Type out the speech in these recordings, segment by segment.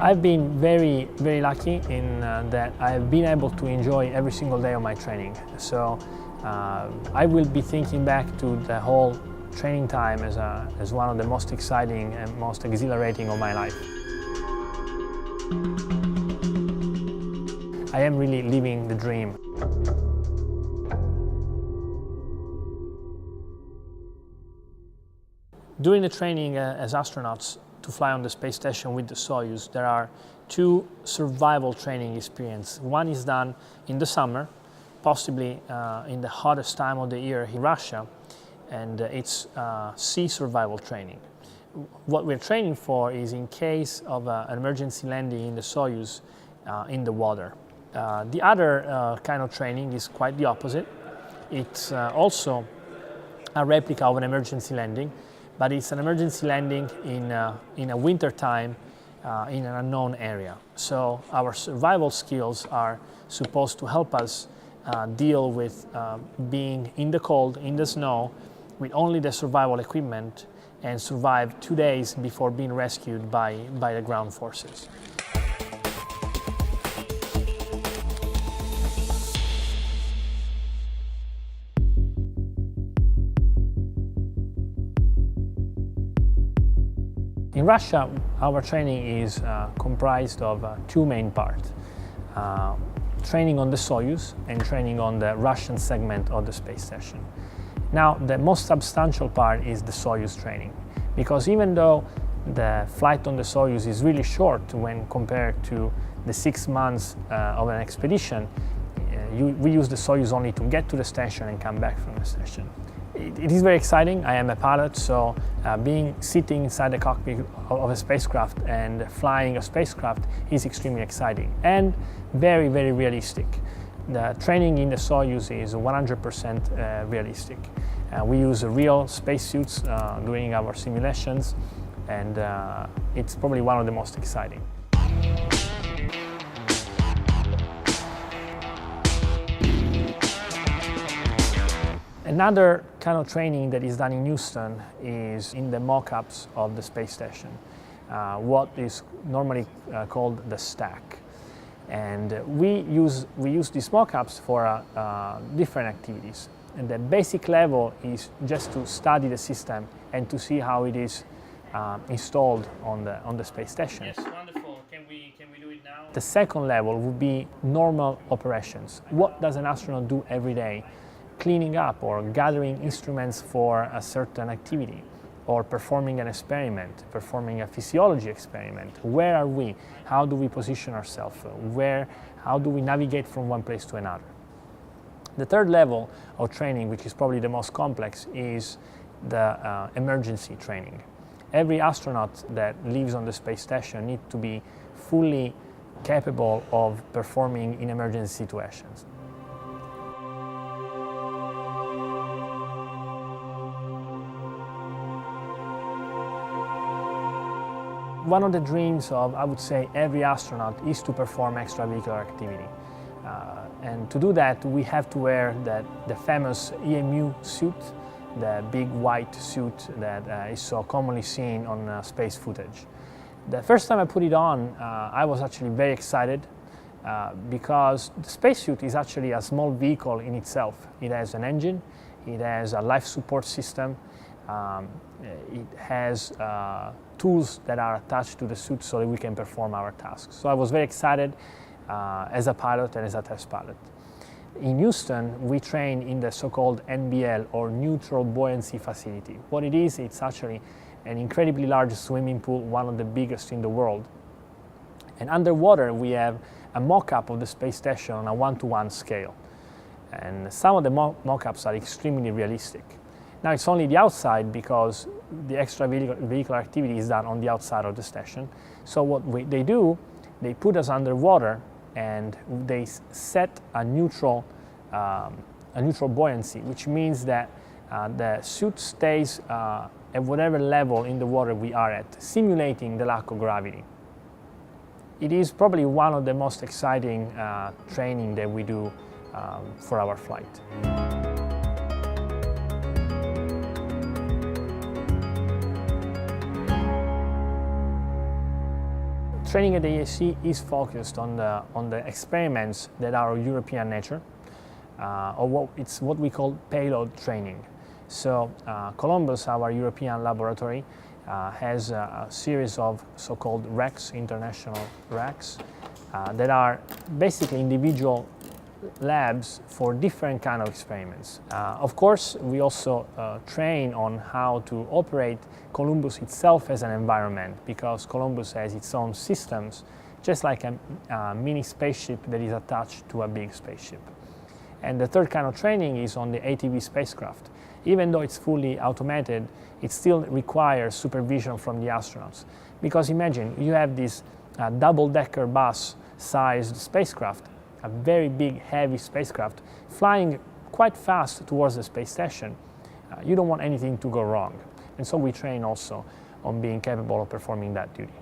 I've been very, very lucky in that I've been able to enjoy every single day of my training. So I will be thinking back to the whole training time as one of the most exciting and most exhilarating of my life. I am really living the dream. During the training as astronauts to fly on the space station with the Soyuz, there are two survival training experiences. One is done in the summer, possibly in the hottest time of the year in Russia, and it's sea survival training. What we're training for is in case of an emergency landing in the Soyuz in the water. The other kind of training is quite the opposite. It's also a replica of an emergency landing, but it's an emergency landing in a winter time in an unknown area. So our survival skills are supposed to help us deal with being in the cold, in the snow, with only the survival equipment, and survive 2 days before being rescued by the ground forces. In Russia, our training is comprised of two main parts. Training on the Soyuz and training on the Russian segment of the space station. Now, the most substantial part is the Soyuz training, because even though the flight on the Soyuz is really short when compared to the 6 months of an expedition, we use the Soyuz only to get to the station and come back from the station. It is very exciting. I am a pilot, so sitting inside the cockpit of a spacecraft and flying a spacecraft is extremely exciting and very, very realistic. The training in the Soyuz is 100% realistic. We use real spacesuits during our simulations, and it's probably one of the most exciting. Another kind of training that is done in Houston is in the mock-ups of the space station, what is normally called the stack. And we use these mock-ups for different activities. And the basic level is just to study the system and to see how it is installed on the space station. Yes, wonderful. Can we do it now? The second level would be normal operations. What does an astronaut do every day? Cleaning up or gathering instruments for a certain activity, or performing an experiment, performing a physiology experiment. Where are we? How do we position ourselves? How do we navigate from one place to another? The third level of training, which is probably the most complex, is the emergency training. Every astronaut that lives on the space station needs to be fully capable of performing in emergency situations. One of the dreams of, I would say, every astronaut is to perform extravehicular activity. And to do that, we have to wear the famous EMU suit, the big white suit that is so commonly seen on space footage. The first time I put it on, I was actually very excited because the spacesuit is actually a small vehicle in itself. It has an engine, it has a life support system, it has tools that are attached to the suit so that we can perform our tasks. So I was very excited as a pilot and as a test pilot. In Houston, we train in the so-called NBL, or Neutral Buoyancy Facility. What it is, it's actually an incredibly large swimming pool, one of the biggest in the world. And underwater, we have a mock-up of the space station on a 1-to-1 scale. And some of the mock-ups are extremely realistic. Now, it's only the outside because the extravehicular activity is done on the outside of the station. So what they do, they put us underwater and they set a neutral buoyancy, which means that the suit stays at whatever level in the water we are at, simulating the lack of gravity. It is probably one of the most exciting training that we do for our flight. Training at the ASC is focused on the experiments that are of European nature, or it's what we call payload training. So Columbus, our European laboratory, has a series of so-called RECs, international RECs, that are basically individual labs for different kind of experiments. Of course, we also train on how to operate Columbus itself as an environment, because Columbus has its own systems, just like a mini spaceship that is attached to a big spaceship. And the third kind of training is on the ATV spacecraft. Even though it's fully automated, it still requires supervision from the astronauts. Because imagine, you have this double-decker bus-sized spacecraft, a very big, heavy spacecraft, flying quite fast towards the space station. You don't want anything to go wrong. And so we train also on being capable of performing that duty.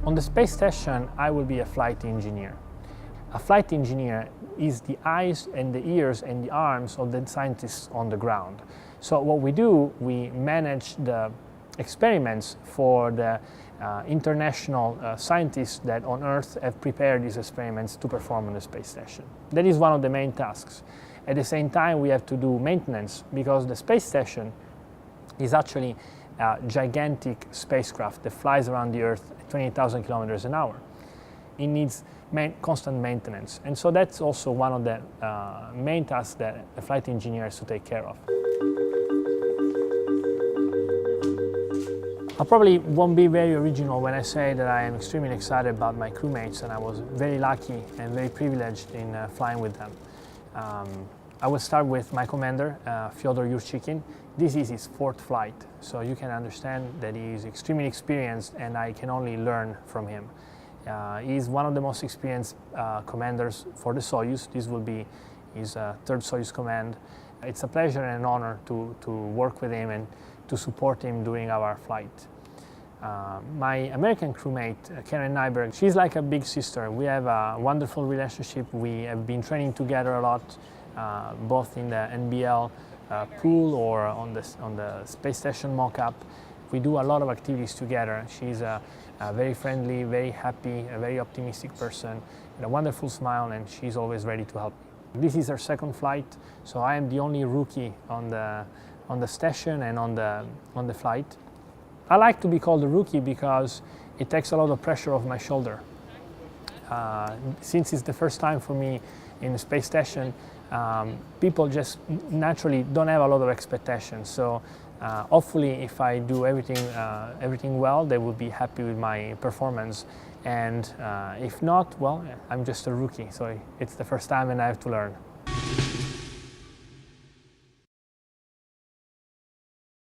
On the space station, I will be a flight engineer. A flight engineer is the eyes and the ears and the arms of the scientists on the ground. So what we do, we manage the experiments for the international scientists that on Earth have prepared these experiments to perform on the space station. That is one of the main tasks. At the same time, we have to do maintenance, because the space station is actually a gigantic spacecraft that flies around the Earth at 28,000 kilometers an hour. It needs constant maintenance, and so that's also one of the main tasks that a flight engineer has to take care of. I probably won't be very original when I say that I am extremely excited about my crewmates, and I was very lucky and very privileged in flying with them. I will start with my commander, Fyodor Yurchikhin. This is his fourth flight, so you can understand that he is extremely experienced and I can only learn from him. He is one of the most experienced commanders for the Soyuz. This will be his third Soyuz command. It's a pleasure and an honor to work with him and to support him during our flight. My American crewmate, Karen Nyberg, she's like a big sister. We have a wonderful relationship. We have been training together a lot, both in the NBL pool or on the space station mock-up. We do a lot of activities together. She's a very friendly, very happy, a very optimistic person, with a wonderful smile, and she's always ready to help me. This is her second flight, so I am the only rookie on the station and on the flight. I like to be called a rookie because it takes a lot of pressure off my shoulder. Since it's the first time for me in the space station, people just naturally don't have a lot of expectations. So hopefully, if I do everything well, they will be happy with my performance. And if not, well, I'm just a rookie, so it's the first time and I have to learn.